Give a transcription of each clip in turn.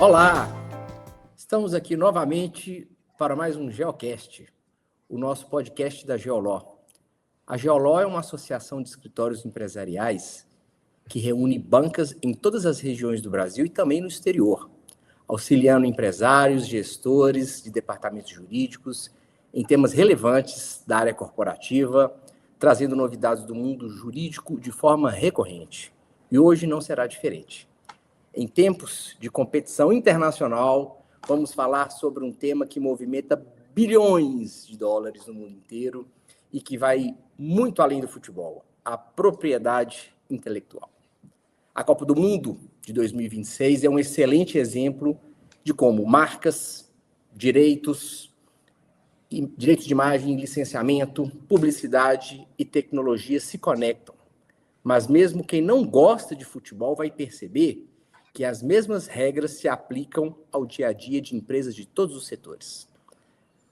Olá! Estamos aqui novamente para mais um Geocast, o nosso podcast da Geoló. A Geoló é uma associação de escritórios empresariais que reúne bancas em todas as regiões do Brasil e também no exterior, auxiliando empresários, gestores de departamentos jurídicos em temas relevantes da área corporativa, trazendo novidades do mundo jurídico de forma recorrente. E hoje não será diferente. Em tempos de competição internacional, vamos falar sobre um tema que movimenta bilhões de dólares no mundo inteiro e que vai muito além do futebol, a propriedade intelectual. A Copa do Mundo de 2026 é um excelente exemplo de como marcas, direitos de imagem, licenciamento, publicidade e tecnologia se conectam. Mas mesmo quem não gosta de futebol vai perceber que as mesmas regras se aplicam ao dia a dia de empresas de todos os setores.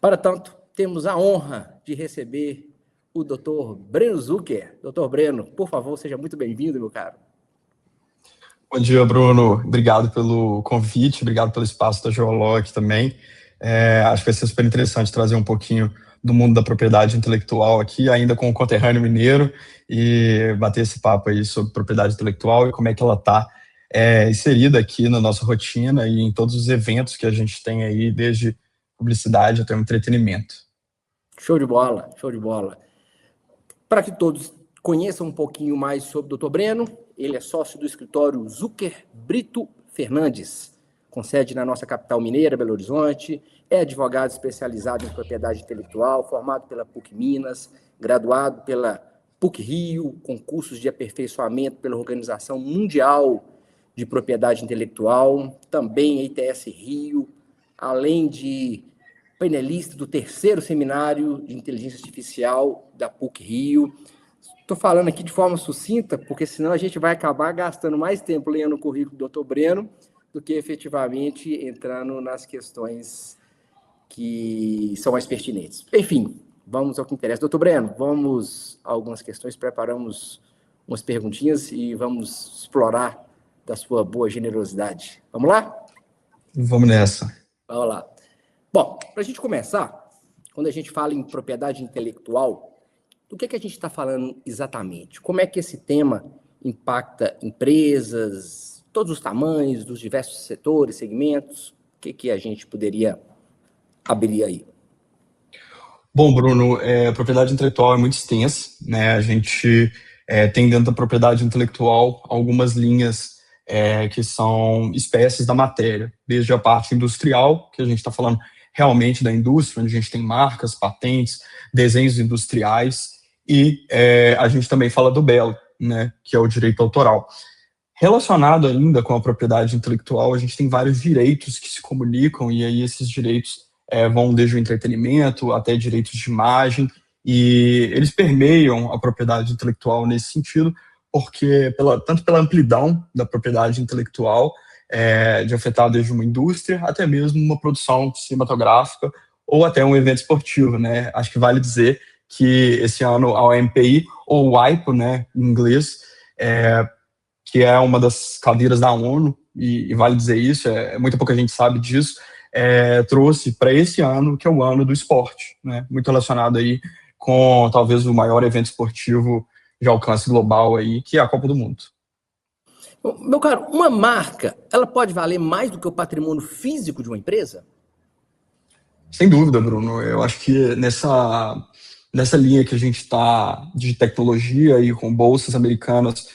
Para tanto, temos a honra de receber o Dr. Breno Zucker. Dr. Breno, por favor, seja muito bem-vindo, meu caro. Bom dia, Bruno. Obrigado pelo convite, obrigado pelo espaço da Geoló aqui também. Acho que vai ser super interessante trazer um pouquinho do mundo da propriedade intelectual aqui, ainda com o conterrâneo mineiro, e bater esse papo aí sobre propriedade intelectual e como é que ela está inserida aqui na nossa rotina e em todos os eventos que a gente tem aí, desde publicidade até o entretenimento. Show de bola, show de bola. Para que todos conheçam um pouquinho mais sobre o Dr. Breno, ele é sócio do escritório Zucker Brito Fernandes, com sede na nossa capital mineira, Belo Horizonte, é advogado especializado em propriedade intelectual, formado pela PUC Minas, graduado pela PUC Rio, com cursos de aperfeiçoamento pela Organização Mundial de Propriedade Intelectual, também ITS Rio, além de painelista do 3º Seminário de Inteligência Artificial da PUC Rio. Estou falando aqui de forma sucinta, porque senão a gente vai acabar gastando mais tempo lendo o currículo do Dr. Breno do que efetivamente entrando nas questões que são mais pertinentes. Enfim, vamos ao que interessa. Dr. Breno, vamos a algumas questões, preparamos umas perguntinhas e vamos explorar da sua boa generosidade. Vamos lá? Vamos nessa. Vamos lá. Bom, para a gente começar, quando a gente fala em propriedade intelectual, do que a gente está falando exatamente? Como é que esse tema impacta empresas, todos os tamanhos, dos diversos setores, segmentos? O que a gente poderia abrir aí? Bom, Bruno, a propriedade intelectual é muito extensa, né? A gente tem dentro da propriedade intelectual algumas linhas que são espécies da matéria, desde a parte industrial, que a gente está falando realmente da indústria, onde a gente tem marcas, patentes, desenhos industriais, e a gente também fala do belo, né, que é o direito autoral. Relacionado ainda com a propriedade intelectual, a gente tem vários direitos que se comunicam, e aí esses direitos vão desde o entretenimento até direitos de imagem, e eles permeiam a propriedade intelectual nesse sentido, porque tanto pela amplidão da propriedade intelectual, de afetar desde uma indústria até mesmo uma produção cinematográfica ou até um evento esportivo, né? Acho que vale dizer que esse ano a OMPI, ou WIPO, né, em inglês, que é uma das cadeiras da ONU, e vale dizer isso, muita pouca gente sabe disso, trouxe para esse ano, que é o ano do esporte, né? Muito relacionado aí com talvez o maior evento esportivo de alcance global aí, que é a Copa do Mundo. Meu caro, uma marca, ela pode valer mais do que o patrimônio físico de uma empresa? Sem dúvida, Bruno. Eu acho que nessa linha que a gente está de tecnologia e com bolsas americanas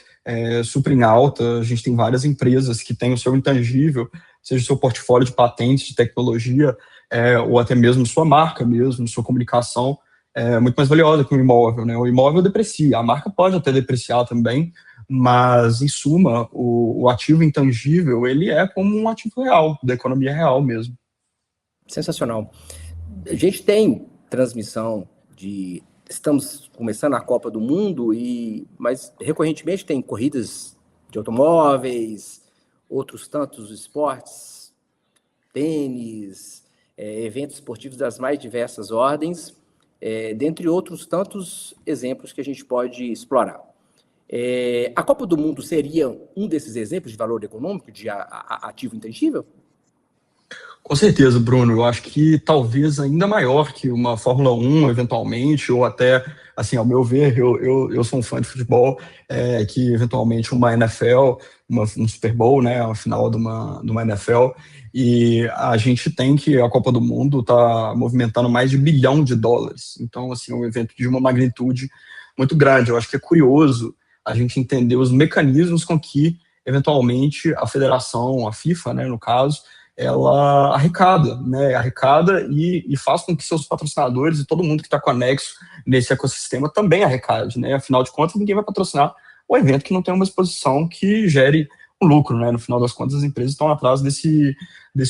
super em alta, a gente tem várias empresas que têm o seu intangível, seja o seu portfólio de patentes, de tecnologia, ou até mesmo sua marca mesmo, sua comunicação, muito mais valiosa que um imóvel, né? O imóvel deprecia, a marca pode até depreciar também, mas, em suma, o ativo intangível, ele é como um ativo real, da economia real mesmo. Sensacional. A gente tem transmissão de... Estamos começando a Copa do Mundo, mas recorrentemente tem corridas de automóveis, outros tantos esportes, tênis, eventos esportivos das mais diversas ordens, dentre outros tantos exemplos que a gente pode explorar. A Copa do Mundo seria um desses exemplos de valor econômico, de ativo intangível? Com certeza, Bruno. Eu acho que talvez ainda maior que uma Fórmula 1, eventualmente, ou até, assim, ao meu ver, eu sou um fã de futebol, que eventualmente uma NFL, um Super Bowl, né, a final de uma NFL, e a gente tem que a Copa do Mundo está movimentando mais de US$ 1 bilhão. Então, assim, é um evento de uma magnitude muito grande. Eu acho que é curioso a gente entender os mecanismos com que, eventualmente, a federação, a FIFA, né, no caso, ela arrecada, né? Arrecada e faz com que seus patrocinadores e todo mundo que está conexo nesse ecossistema também arrecade, né? Afinal de contas, ninguém vai patrocinar um evento que não tem uma exposição que gere um lucro, né? No final das contas, as empresas estão atrás desse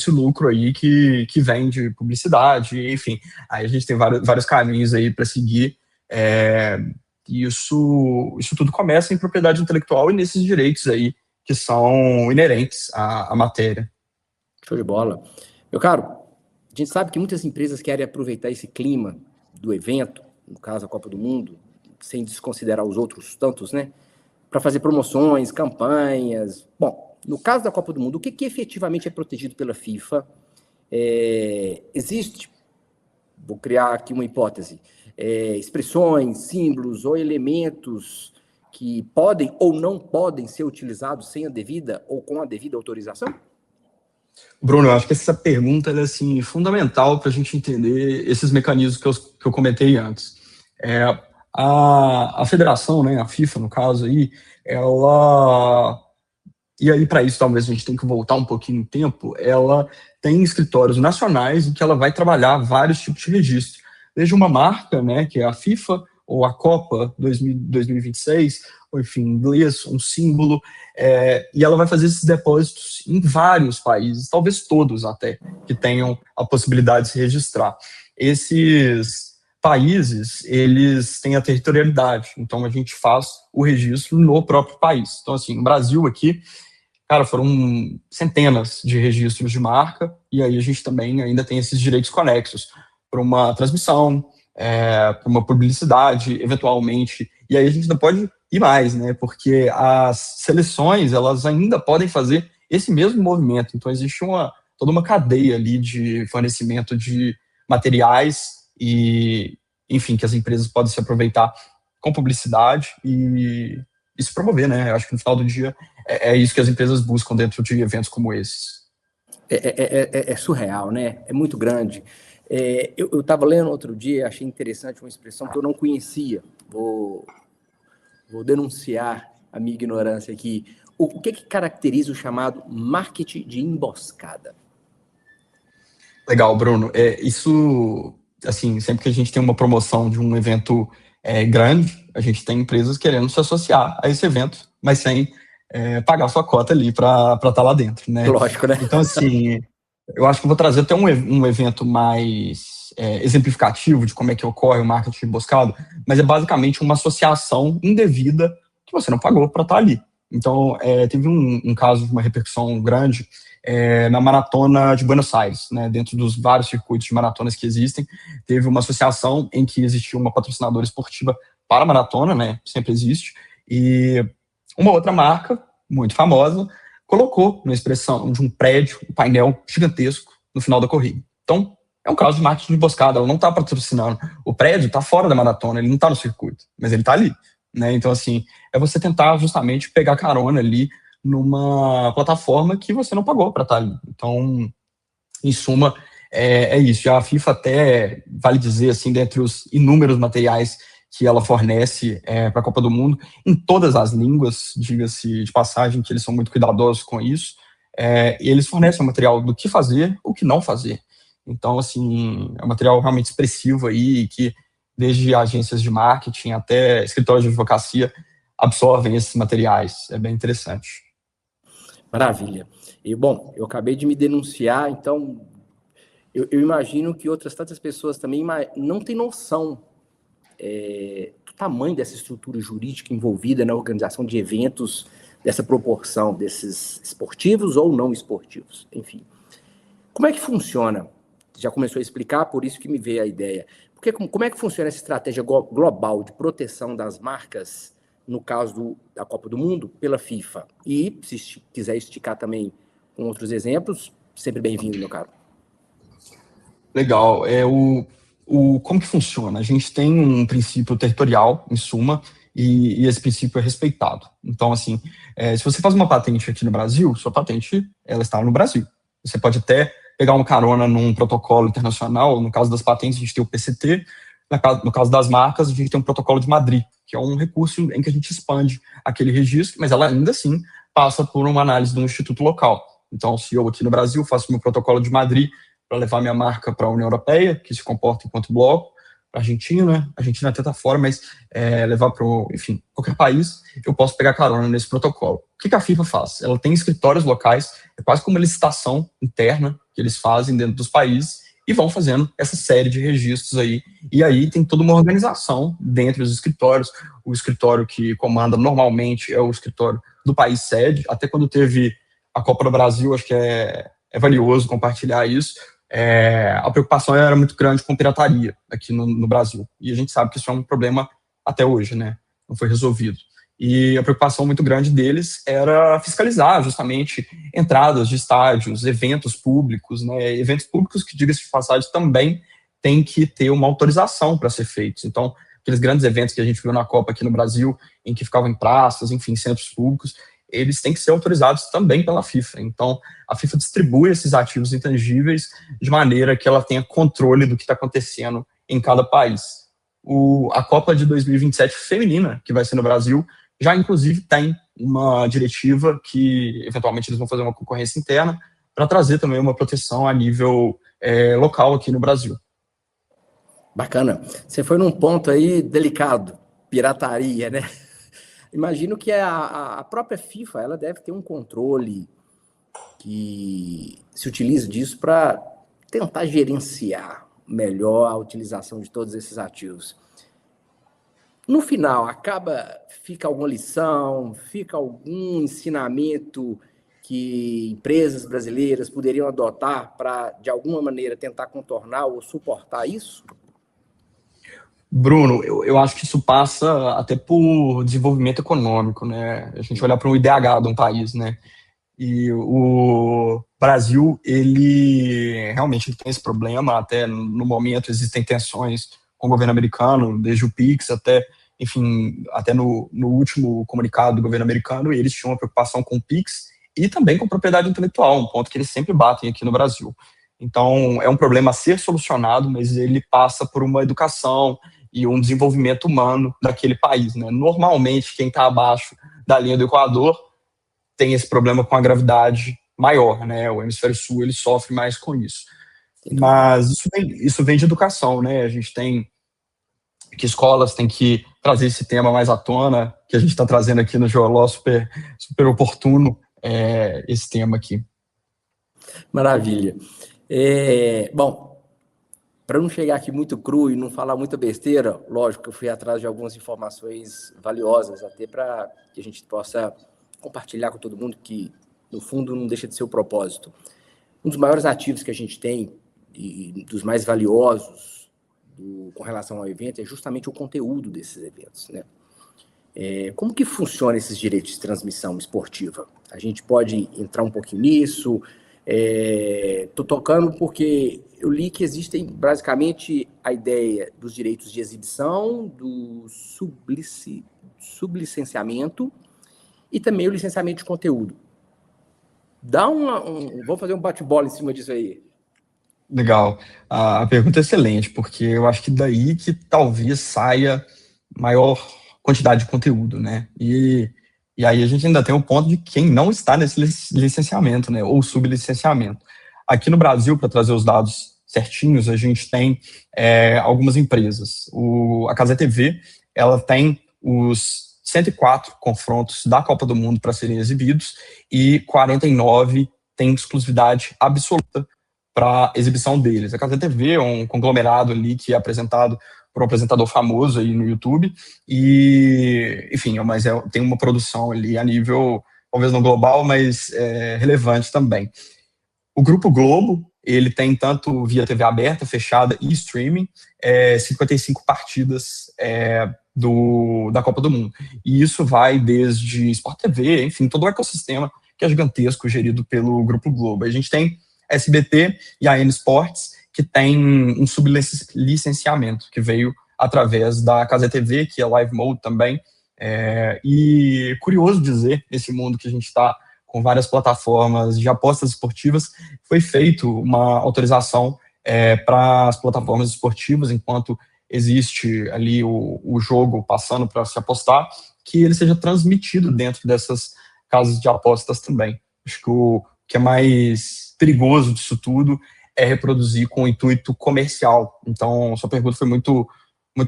lucro aí que vem de publicidade, enfim. Aí a gente tem vários caminhos aí para seguir. Isso tudo começa em propriedade intelectual e nesses direitos aí que são inerentes à matéria. Show de bola. Meu caro, a gente sabe que muitas empresas querem aproveitar esse clima do evento, no caso a Copa do Mundo, sem desconsiderar os outros tantos, né? Para fazer promoções, campanhas. Bom, no caso da Copa do Mundo, o que efetivamente é protegido pela FIFA? Existe, vou criar aqui uma hipótese, expressões, símbolos ou elementos que podem ou não podem ser utilizados sem a devida ou com a devida autorização? Bruno, eu acho que essa pergunta é assim, fundamental para a gente entender esses mecanismos que eu comentei antes. A federação, né, a FIFA, no caso, aí, ela. E aí, para isso, talvez a gente tenha que voltar um pouquinho no tempo. Ela tem escritórios nacionais em que ela vai trabalhar vários tipos de registro. Desde uma marca, né, que é a FIFA, ou a Copa 2026, ou enfim, em inglês, um símbolo, e ela vai fazer esses depósitos em vários países, talvez todos até, que tenham a possibilidade de se registrar. Esses países, eles têm a territorialidade, então a gente faz o registro no próprio país. Então, assim, no Brasil aqui, cara, foram centenas de registros de marca, e aí a gente também ainda tem esses direitos conexos para uma transmissão, para uma publicidade, eventualmente. E aí a gente não pode ir mais, né? Porque as seleções, elas ainda podem fazer esse mesmo movimento. Então existe toda uma cadeia ali de fornecimento de materiais e, enfim, que as empresas podem se aproveitar com publicidade e se promover, né? Eu acho que no final do dia é isso que as empresas buscam dentro de eventos como esses. É surreal, né? É muito grande. Eu estava lendo outro dia, achei interessante uma expressão que eu não conhecia. Vou denunciar a minha ignorância aqui. O que caracteriza o chamado marketing de emboscada? Legal, Bruno. Isso, assim, sempre que a gente tem uma promoção de um evento grande, a gente tem empresas querendo se associar a esse evento, mas sem pagar sua cota ali para estar lá dentro, né? Lógico, né? Então, assim, eu acho que eu vou trazer até um evento mais exemplificativo de como é que ocorre o marketing emboscado, mas é basicamente uma associação indevida que você não pagou para estar ali. Então, teve um caso de uma repercussão grande na maratona de Buenos Aires, né, dentro dos vários circuitos de maratonas que existem, teve uma associação em que existia uma patrocinadora esportiva para a maratona, né, sempre existe, e uma outra marca, muito famosa, colocou na expressão de um prédio, um painel gigantesco no final da corrida. Então, é um caso de marketing de emboscada, ela não está patrocinando. O prédio está fora da maratona, ele não está no circuito, mas ele está ali. Né? Então, assim, é você tentar justamente pegar carona ali numa plataforma que você não pagou para estar ali. Então, em suma, é isso. Já a FIFA até, vale dizer, assim, dentre os inúmeros materiais que ela fornece para a Copa do Mundo, em todas as línguas, diga-se de passagem, que eles são muito cuidadosos com isso, e eles fornecem um material do que fazer, o que não fazer. Então, assim, é um material realmente expressivo aí, que desde agências de marketing até escritórios de advocacia absorvem esses materiais. É bem interessante. Maravilha. E, bom, eu acabei de me denunciar, então eu imagino que outras tantas pessoas também não têm noção do tamanho dessa estrutura jurídica envolvida na organização de eventos dessa proporção, desses esportivos ou não esportivos, enfim. Como é que funciona? Já começou a explicar, por isso que me veio a ideia. Porque como é que funciona essa estratégia global de proteção das marcas, no caso da Copa do Mundo, pela FIFA? E, se quiser esticar também com outros exemplos, sempre bem-vindo, meu caro. Legal. Como que funciona? A gente tem um princípio territorial, em suma, e esse princípio é respeitado. Então, assim, se você faz uma patente aqui no Brasil, sua patente ela está no Brasil. Você pode até pegar uma carona num protocolo internacional. No caso das patentes, a gente tem o PCT. No caso das marcas, a gente tem um protocolo de Madrid, que é um recurso em que a gente expande aquele registro, mas ela ainda assim passa por uma análise do instituto local. Então, se eu aqui no Brasil faço meu protocolo de Madrid para levar minha marca para a União Europeia, que se comporta enquanto bloco, para a Argentina até está fora, mas levar para, enfim, qualquer país, eu posso pegar carona nesse protocolo. O que a FIFA faz? Ela tem escritórios locais, é quase como uma licitação interna que eles fazem dentro dos países e vão fazendo essa série de registros aí. E aí tem toda uma organização dentro dos escritórios. O escritório que comanda normalmente é o escritório do país sede. Até quando teve a Copa do Brasil, acho que é valioso compartilhar isso. A preocupação era muito grande com pirataria aqui no Brasil. E a gente sabe que isso é um problema até hoje, né? Não foi resolvido. E a preocupação muito grande deles era fiscalizar justamente entradas de estádios, eventos públicos, né? Eventos públicos que, diga-se de passagem, também tem que ter uma autorização para ser feitos. Então, aqueles grandes eventos que a gente viu na Copa aqui no Brasil, em que ficavam em praças, enfim, centros públicos, eles têm que ser autorizados também pela FIFA. Então, a FIFA distribui esses ativos intangíveis de maneira que ela tenha controle do que está acontecendo em cada país. A Copa de 2027 feminina, que vai ser no Brasil, já inclusive tem uma diretiva que, eventualmente, eles vão fazer uma concorrência interna para trazer também uma proteção a nível local aqui no Brasil. Bacana. Você foi num ponto aí delicado, pirataria, né? Imagino que a própria FIFA ela deve ter um controle que se utiliza disso para tentar gerenciar melhor a utilização de todos esses ativos. No final, fica alguma lição, fica algum ensinamento que empresas brasileiras poderiam adotar para, de alguma maneira, tentar contornar ou suportar isso? Bruno, eu acho que isso passa até por desenvolvimento econômico, né? A gente olhar para o IDH de um país, né? E o Brasil, ele realmente tem esse problema. Até no momento existem tensões com o governo americano, desde o PIX até, enfim, até no último comunicado do governo americano, eles tinham uma preocupação com o PIX e também com propriedade intelectual, um ponto que eles sempre batem aqui no Brasil. Então, é um problema a ser solucionado, mas ele passa por uma educação e um desenvolvimento humano daquele país, né? Normalmente, quem está abaixo da linha do Equador tem esse problema com a gravidade maior, né? O hemisfério sul ele sofre mais com isso. Mas isso vem de educação, né? A gente tem que escolas têm que trazer esse tema mais à tona, que a gente está trazendo aqui no Geoló, super oportuno esse tema aqui. Maravilha. Bom, para não chegar aqui muito cru e não falar muita besteira, lógico que eu fui atrás de algumas informações valiosas, até para que a gente possa compartilhar com todo mundo, que no fundo não deixa de ser o propósito. Um dos maiores ativos que a gente tem, e dos mais valiosos com relação ao evento, é justamente o conteúdo desses eventos, né? Como que funciona esses direitos de transmissão esportiva? A gente pode entrar um pouquinho nisso. Estou tocando porque eu li que existem basicamente a ideia dos direitos de exibição, do sublicenciamento e também o licenciamento de conteúdo. Vamos fazer um bate-bola em cima disso aí. Legal. A pergunta é excelente, porque eu acho que daí que talvez saia maior quantidade de conteúdo, né? E aí a gente ainda tem o ponto de quem não está nesse licenciamento, né? Ou sublicenciamento. Aqui no Brasil, para trazer os dados certinhos, a gente tem algumas empresas. A Cazé TV, ela tem os 104 confrontos da Copa do Mundo para serem exibidos e 49 tem exclusividade absoluta para exibição deles. A Cazé TV é um conglomerado ali que é apresentado por um apresentador famoso aí no YouTube e, enfim, mas tem uma produção ali a nível, talvez não global, mas relevante também. O Grupo Globo, ele tem tanto via TV aberta, fechada e streaming, 55 partidas da Copa do Mundo. E isso vai desde Sport TV, enfim, todo o ecossistema que é gigantesco, gerido pelo Grupo Globo. A gente tem SBT e a N Sports, que tem um sublicenciamento, que veio através da Casa TV, que é Live Mode também. E curioso dizer, nesse mundo que a gente está com várias plataformas de apostas esportivas, foi feito uma autorização para as plataformas esportivas, enquanto existe ali o jogo passando para se apostar, que ele seja transmitido dentro dessas casas de apostas também. Acho que o que é mais perigoso disso tudo é reproduzir com intuito comercial. Então, sua pergunta foi muito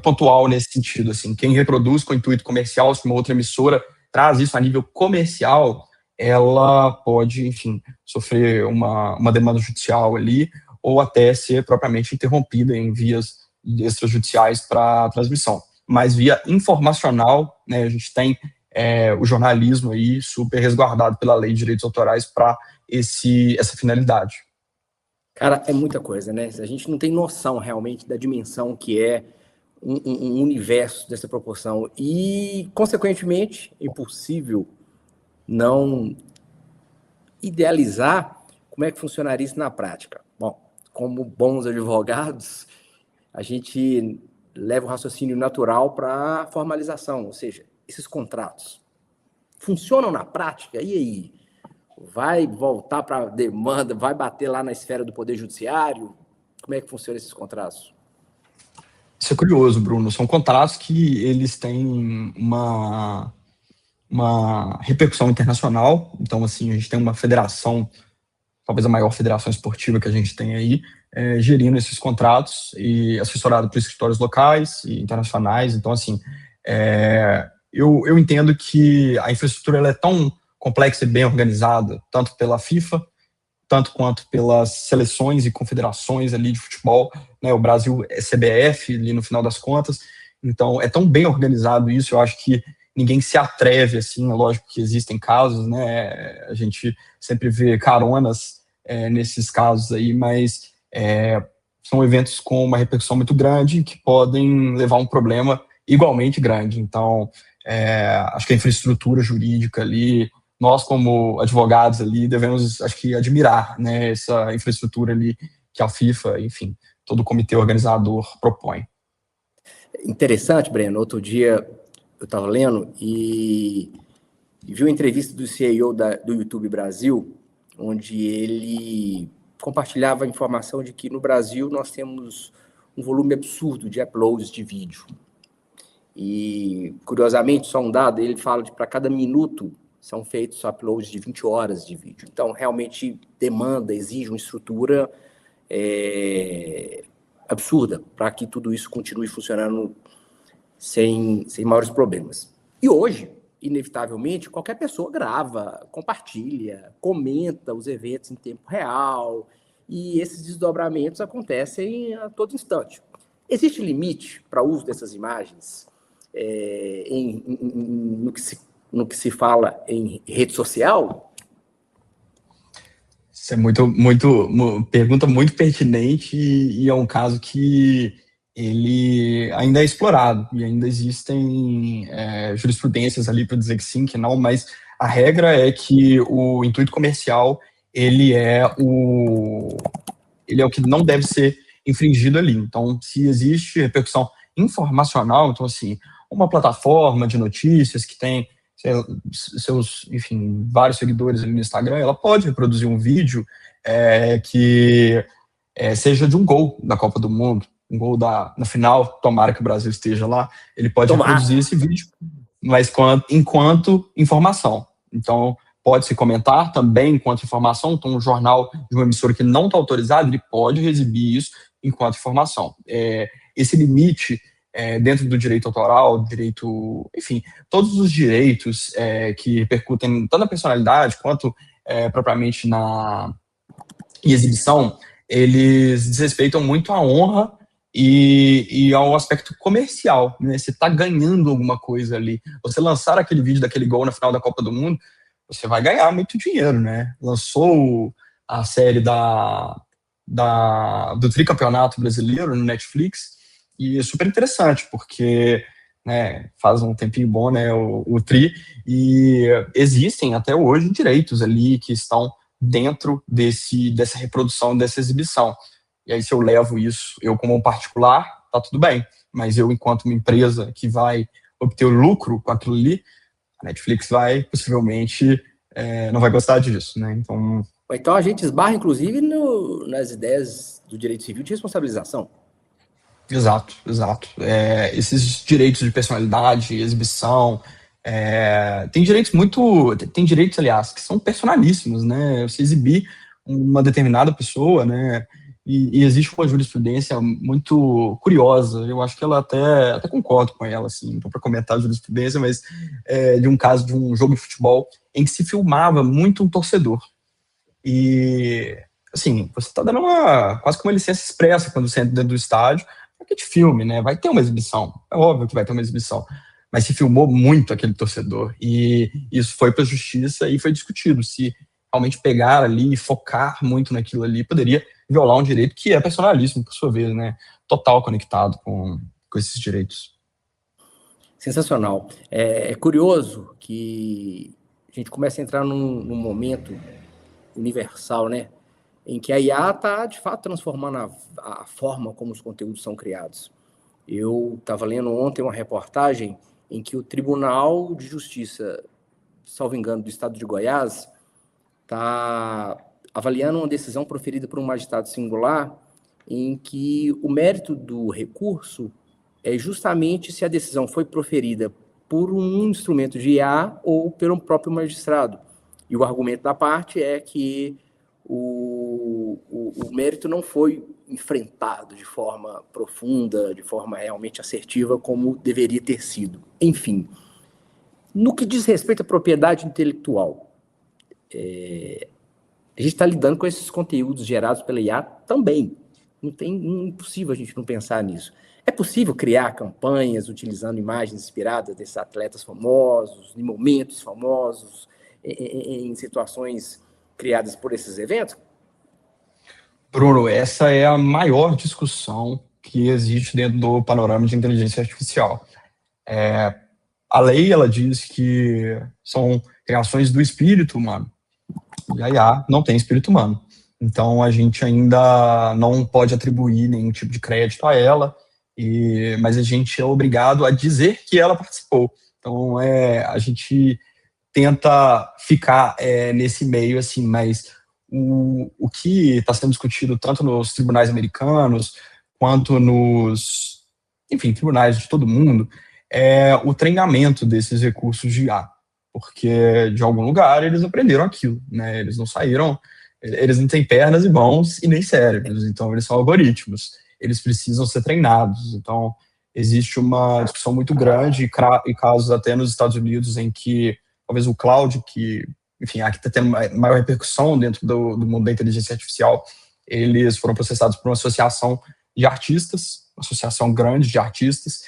pontual nesse sentido. Assim, quem reproduz com intuito comercial, se uma outra emissora traz isso a nível comercial, ela pode, enfim, sofrer uma demanda judicial ali, ou até ser propriamente interrompida em vias extrajudiciais para transmissão. Mas via informacional, né, a gente tem o jornalismo aí super resguardado pela Lei de Direitos Autorais para essa finalidade. Cara, é muita coisa, né? A gente não tem noção realmente da dimensão que é um universo dessa proporção. E, consequentemente, é impossível não idealizar como é que funcionaria isso na prática. Bom, como bons advogados, a gente leva o raciocínio natural para a formalização, ou seja, esses contratos funcionam na prática? E aí? Vai voltar para a demanda? Vai bater lá na esfera do Poder Judiciário? Como é que funcionam esses contratos? Isso é curioso, Bruno. São contratos que eles têm uma repercussão internacional. Então, assim, a gente tem uma federação, talvez a maior federação esportiva que a gente tem aí, gerindo esses contratos e assessorado por escritórios locais e internacionais. Então, assim, eu entendo que a infraestrutura ela é tão complexa e bem organizada, tanto pela FIFA, tanto quanto pelas seleções e confederações ali de futebol, né? O Brasil é CBF ali no final das contas. Então, é tão bem organizado isso, eu acho que ninguém se atreve, assim, é lógico que existem casos, né? A gente sempre vê caronas nesses casos aí, mas são eventos com uma repercussão muito grande que podem levar a um problema igualmente grande. Então, acho que a infraestrutura jurídica ali, nós como advogados ali devemos, acho que, admirar, né, essa infraestrutura ali que a FIFA, enfim, todo o comitê organizador propõe. Interessante, Breno. Outro dia eu estava lendo e vi uma entrevista do CEO do YouTube Brasil, onde ele compartilhava a informação de que no Brasil nós temos um volume absurdo de uploads de vídeo. E, curiosamente, só um dado, ele fala que para cada minuto são feitos uploads de 20 horas de vídeo. Então, realmente demanda, exige uma estrutura absurda para que tudo isso continue funcionando sem maiores problemas. E hoje, inevitavelmente, qualquer pessoa grava, compartilha, comenta os eventos em tempo real, e esses desdobramentos acontecem a todo instante. Existe limite para o uso dessas imagens no que se fala em rede social? Isso é uma pergunta muito pertinente e é um caso que ele ainda é explorado e ainda existem jurisprudências ali para dizer que sim, que não, mas a regra é que o intuito comercial ele é o que não deve ser infringido ali. Então, se existe repercussão informacional, então assim, uma plataforma de notícias que tem seus, enfim, vários seguidores ali no Instagram, ela pode reproduzir um vídeo que seja de um gol da Copa do Mundo, um gol na final, tomara que o Brasil esteja lá, ele pode reproduzir esse vídeo, mas enquanto informação. Então, pode-se comentar também enquanto informação. Então, um jornal de uma emissora que não está autorizado, ele pode exibir isso enquanto informação. Esse limite dentro do direito autoral, direito, enfim, todos os direitos que repercutem tanto na personalidade quanto propriamente em exibição, eles desrespeitam muito a honra e ao aspecto comercial, né? Você está ganhando alguma coisa ali. Você lançar aquele vídeo daquele gol na final da Copa do Mundo, você vai ganhar muito dinheiro, né? Lançou a série do tricampeonato brasileiro no Netflix, e é super interessante, porque faz um tempinho bom, né, o Tri, e existem até hoje direitos ali que estão dentro dessa reprodução, dessa exibição. E aí, se eu levo isso, eu como um particular, tá tudo bem. Mas eu, enquanto uma empresa que vai obter o lucro com aquilo ali, a Netflix vai, possivelmente, não vai gostar disso, né? Então a gente esbarra, inclusive, nas ideias do direito civil de responsabilização. Exato, exato. Esses direitos de personalidade, exibição, tem direitos, aliás, que são personalíssimos, né? Você exibir uma determinada pessoa, né? E existe uma jurisprudência muito curiosa. Eu acho que ela até concordo com ela, assim, não para comentar a jurisprudência, mas de um caso de um jogo de futebol em que se filmava muito um torcedor. E, assim, você está dando quase que uma licença expressa quando você entra dentro do estádio, porque de filme, né? Vai ter uma exibição, é óbvio que vai ter uma exibição, mas se filmou muito aquele torcedor, e isso foi para a justiça e foi discutido se realmente pegar ali e focar muito naquilo ali poderia violar um direito que é personalíssimo, por sua vez, né? Total conectado com esses direitos. Sensacional. É curioso que a gente começa a entrar num momento universal, né? Em que a IA está, de fato, transformando a forma como os conteúdos são criados. Eu estava lendo ontem uma reportagem em que o Tribunal de Justiça, salvo engano, do estado de Goiás, está avaliando uma decisão proferida por um magistrado singular em que o mérito do recurso é justamente se a decisão foi proferida por um instrumento de IA ou pelo próprio magistrado. E o argumento da parte é que o mérito não foi enfrentado de forma profunda, de forma realmente assertiva, como deveria ter sido. Enfim, no que diz respeito à propriedade intelectual, a gente está lidando com esses conteúdos gerados pela IA também. Impossível a gente não pensar nisso. É possível criar campanhas utilizando imagens inspiradas desses atletas famosos, em momentos famosos, em situações criadas por esses eventos? Bruno, essa é a maior discussão que existe dentro do panorama de inteligência artificial. A lei, ela diz que são criações do espírito humano. E a IA não tem espírito humano. Então, a gente ainda não pode atribuir nenhum tipo de crédito a ela, mas a gente é obrigado a dizer que ela participou. Então, a gente tenta ficar nesse meio, assim, mas o que está sendo discutido tanto nos tribunais americanos quanto enfim, tribunais de todo mundo, é o treinamento desses recursos de IA, porque de algum lugar eles aprenderam aquilo, né? Eles não têm pernas e mãos e nem cérebros, então eles são algoritmos, eles precisam ser treinados. Então existe uma discussão muito grande e casos até nos Estados Unidos em que talvez o cloud, que, enfim, aqui está tendo maior repercussão dentro do mundo da inteligência artificial, eles foram processados por uma associação de artistas, uma associação grande de artistas,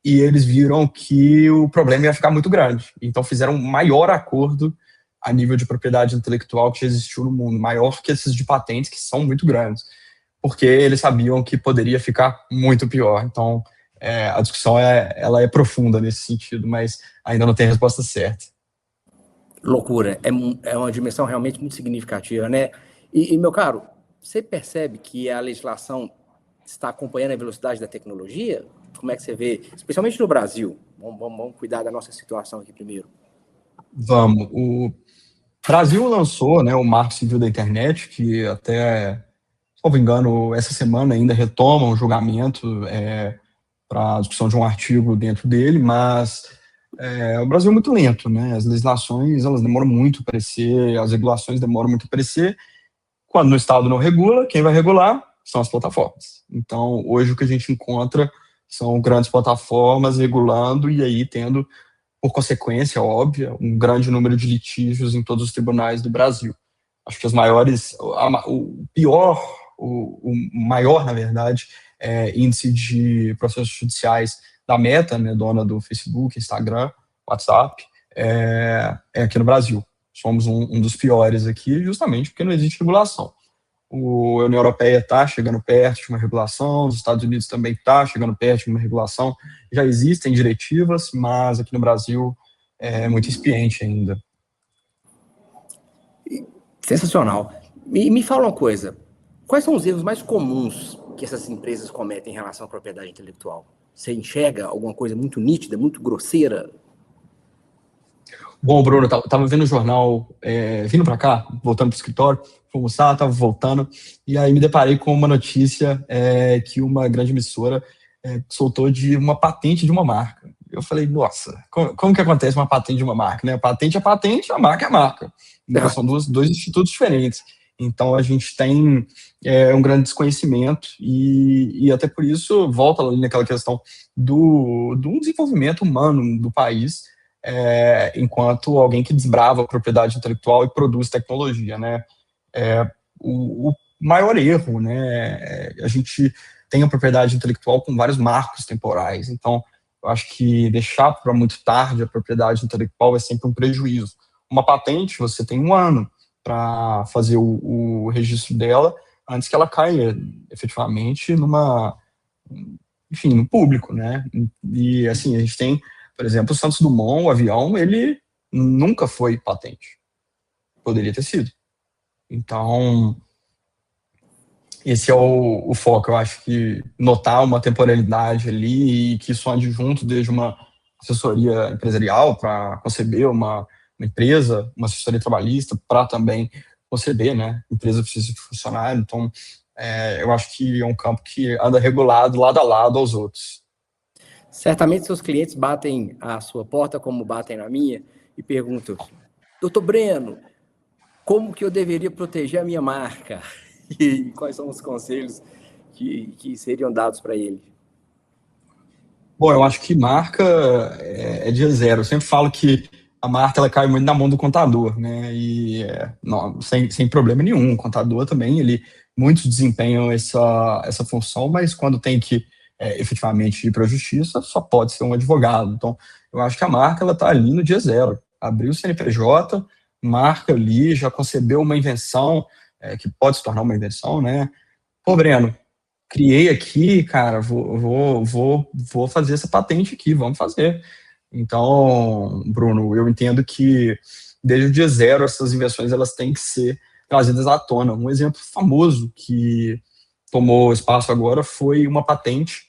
e eles viram que o problema ia ficar muito grande. Então fizeram um maior acordo a nível de propriedade intelectual que já existiu no mundo, maior que esses de patentes, que são muito grandes, porque eles sabiam que poderia ficar muito pior. Então, a discussão ela é profunda nesse sentido, mas ainda não tem a resposta certa. Loucura. É uma dimensão realmente muito significativa, né? E, meu caro, você percebe que a legislação está acompanhando a velocidade da tecnologia? Como é que você vê? Especialmente no Brasil. Vamos cuidar da nossa situação aqui primeiro. Vamos. O Brasil lançou, né, o Marco Civil da Internet, que até, se não me engano, essa semana ainda retoma um julgamento para a discussão de um artigo dentro dele, mas o Brasil é muito lento, né? As legislações elas demoram muito a aparecer, as regulações demoram muito a aparecer. Quando o Estado não regula, quem vai regular são as plataformas. Então, hoje o que a gente encontra são grandes plataformas regulando e aí tendo, por consequência óbvia, um grande número de litígios em todos os tribunais do Brasil. Acho que os maiores, o pior, o maior, na verdade, índice de processos judiciais da Meta, né, dona do Facebook, Instagram, WhatsApp, aqui no Brasil. Somos um dos piores aqui, justamente porque não existe regulação. A União Europeia está chegando perto de uma regulação, os Estados Unidos também está chegando perto de uma regulação. Já existem diretivas, mas aqui no Brasil é muito incipiente ainda. Sensacional. Me fala uma coisa, Quais são os erros mais comuns que essas empresas cometem em relação à propriedade intelectual? Você enxerga alguma coisa muito nítida, muito grosseira? Bom, Bruno, tava vendo o jornal, vindo para cá, voltando para o escritório, fui almoçar, tava voltando, e aí me deparei com uma notícia que uma grande emissora soltou de uma patente de uma marca. Eu falei, nossa, como que acontece uma patente de uma marca, né? A patente é patente, a marca é marca. Né? São dois institutos diferentes. Então, a gente tem um grande desconhecimento e até por isso volta ali naquela questão do desenvolvimento humano do país, enquanto alguém que desbrava a propriedade intelectual e produz tecnologia, né? O maior erro, né? A gente tem a propriedade intelectual com vários marcos temporais, então eu acho que deixar para muito tarde a propriedade intelectual é sempre um prejuízo. Uma patente, você tem 1 ano para fazer o registro dela antes que ela caia efetivamente enfim, no público, né? E assim, a gente tem, por exemplo, o Santos Dumont, o avião, ele nunca foi patente. Poderia ter sido. Então, esse é o foco. Eu acho que notar uma temporalidade ali e que isso ande junto desde uma assessoria empresarial para conceber uma empresa, uma assessoria trabalhista para também conceber, né? Empresa precisa de funcionário. Então, eu acho que é um campo que anda regulado lado a lado aos outros. Certamente seus clientes batem à sua porta, como batem na minha, e perguntam, doutor Breno, como que eu deveria proteger a minha marca? E quais são os conselhos que seriam dados para ele? Bom, eu acho que marca é dia zero. Eu sempre falo que a marca ela cai muito na mão do contador, né? E não, sem problema nenhum. O contador também, muitos desempenham essa função, mas quando tem que efetivamente ir para a justiça, só pode ser um advogado. Então, eu acho que a marca ela está ali no dia zero. Abriu o CNPJ, marca ali, já concebeu uma invenção, que pode se tornar uma invenção, né? Pô, Breno, criei aqui, cara, vou fazer essa patente aqui, vamos fazer. Então, Bruno, eu entendo que desde o dia zero essas invenções elas têm que ser trazidas à tona. Um exemplo famoso que tomou espaço agora foi uma patente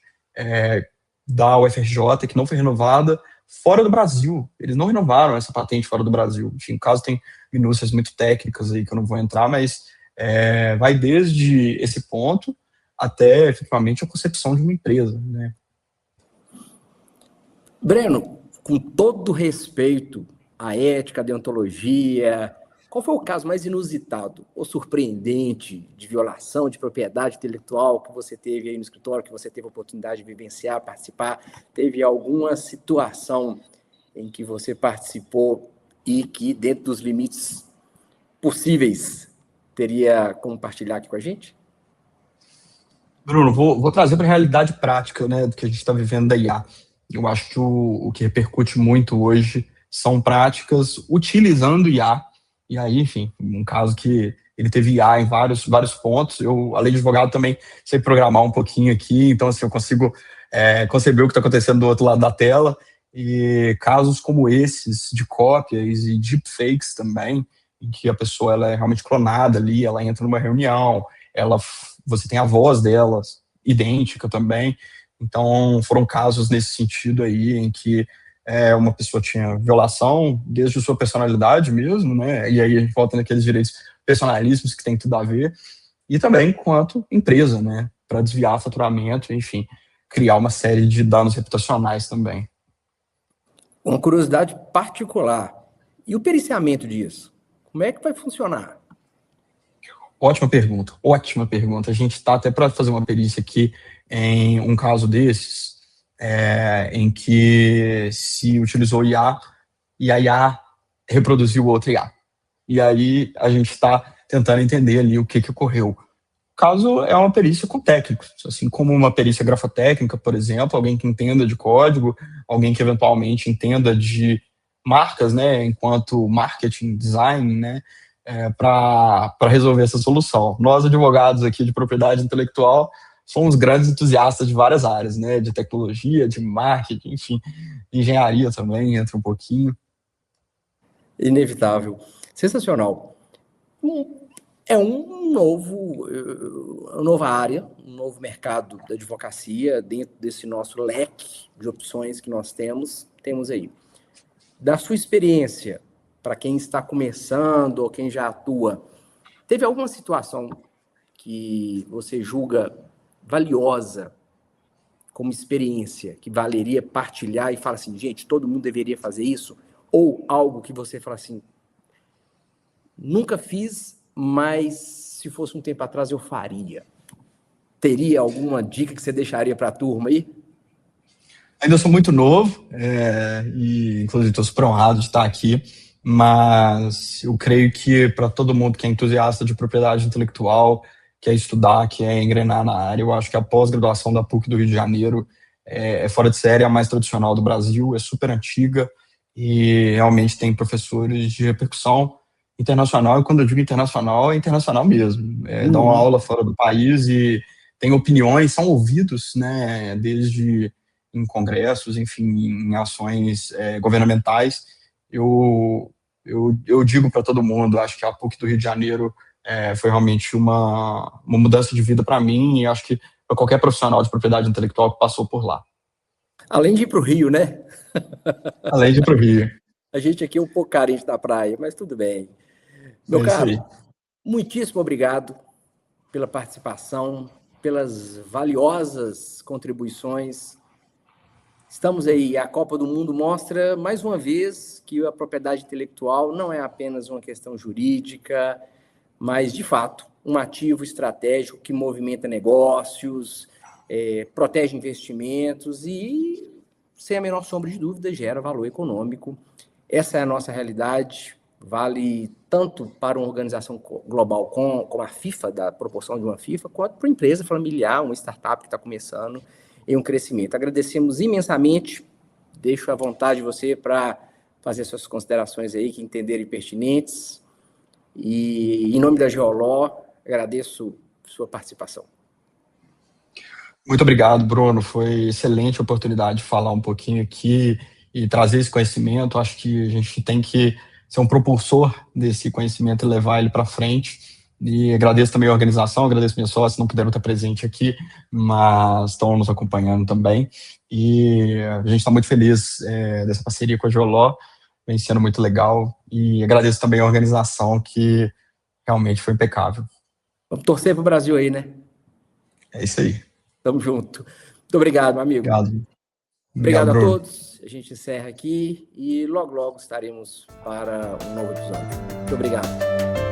da UFRJ que não foi renovada fora do Brasil. Eles não renovaram essa patente fora do Brasil. Enfim, o caso tem minúcias muito técnicas aí que eu não vou entrar, mas vai desde esse ponto até efetivamente a concepção de uma empresa, né? Breno, com todo respeito à ética, à deontologia, qual foi o caso mais inusitado ou surpreendente de violação de propriedade intelectual que você teve aí no escritório, que você teve a oportunidade de vivenciar, participar? Teve alguma situação em que você participou e que, dentro dos limites possíveis, teria como compartilhar aqui com a gente? Bruno, vou trazer para a realidade prática, né, do que a gente está vivendo da IA. Eu acho que o que repercute muito hoje são práticas utilizando IA. E aí, enfim, um caso que ele teve IA em vários pontos. Eu, além de advogado, também sei programar um pouquinho aqui, então assim, eu consigo conceber o que está acontecendo do outro lado da tela. E casos como esses, de cópias e deepfakes também, em que a pessoa ela é realmente clonada ali, ela entra numa reunião, você tem a voz delas idêntica também. Então, foram casos nesse sentido aí, em que uma pessoa tinha violação desde a sua personalidade mesmo, né? E aí a gente volta naqueles direitos personalíssimos que tem tudo a ver, e também enquanto empresa, né? Para desviar faturamento, enfim, criar uma série de danos reputacionais também. Uma curiosidade particular. E o periciamento disso? Como é que vai funcionar? Ótima pergunta, ótima pergunta. A gente está até para fazer uma perícia aqui em um caso desses, em que se utilizou IA e a IA reproduziu outra IA. E aí a gente está tentando entender ali o que ocorreu. O caso é uma perícia com técnicos, assim como uma perícia grafotécnica, por exemplo, alguém que entenda de código, alguém que eventualmente entenda de marcas, né, enquanto marketing, design, né, para resolver essa solução. Nós, advogados aqui de propriedade intelectual, somos grandes entusiastas de várias áreas, né, de tecnologia, de marketing, enfim, engenharia também entra um pouquinho. Inevitável. Sensacional. é uma nova área, um novo mercado da advocacia dentro desse nosso leque de opções que nós temos aí. Da sua experiência, para quem está começando ou quem já atua, teve alguma situação que você julga valiosa como experiência, que valeria partilhar e falar assim, gente, todo mundo deveria fazer isso? Ou algo que você fala assim, nunca fiz, mas se fosse um tempo atrás eu faria. Teria alguma dica que você deixaria para a turma aí? Ainda sou muito novo, e inclusive estou super honrado de estar aqui, mas eu creio que para todo mundo que é entusiasta de propriedade intelectual, quer estudar, quer engrenar na área, eu acho que a pós-graduação da PUC do Rio de Janeiro é fora de série, é a mais tradicional do Brasil, é super antiga e realmente tem professores de repercussão internacional, e quando eu digo internacional, é internacional mesmo. Dão aula fora do país e têm opiniões, são ouvidos, né, desde em congressos, enfim, em ações governamentais. Eu digo para todo mundo, acho que a PUC do Rio de Janeiro foi realmente uma mudança de vida para mim e acho que para qualquer profissional de propriedade intelectual que passou por lá. Além de ir para o Rio, né? Além de ir para o Rio. A gente aqui é um pouco carente da praia, mas tudo bem. Meu É isso caro, aí. muitíssimo obrigado pela participação, pelas valiosas contribuições. Estamos aí, a Copa do Mundo mostra, mais uma vez, que a propriedade intelectual não é apenas uma questão jurídica, mas, de fato, um ativo estratégico que movimenta negócios, protege investimentos e, sem a menor sombra de dúvida, gera valor econômico. Essa é a nossa realidade, vale tanto para uma organização global como a FIFA, da proporção de uma FIFA, quanto para uma empresa familiar, uma startup que está começando em um crescimento. Agradecemos imensamente, deixo à vontade você para fazer suas considerações aí, que entenderem pertinentes, e em nome da Geoló, agradeço sua participação. Muito obrigado, Bruno. Foi excelente a oportunidade de falar um pouquinho aqui e trazer esse conhecimento. Acho que a gente tem que ser um propulsor desse conhecimento e levar ele para frente. E agradeço também a organização, agradeço meus sócios, não puderam estar presente aqui, mas estão nos acompanhando também. E a gente está muito feliz dessa parceria com a Geoló, vem sendo muito legal. E agradeço também a organização, que realmente foi impecável. Vamos torcer para o Brasil aí, né? É isso aí. Tamo junto. Muito obrigado, meu amigo. Obrigado a Bruno. todos. A gente encerra aqui e logo, logo estaremos para um novo episódio. Muito obrigado.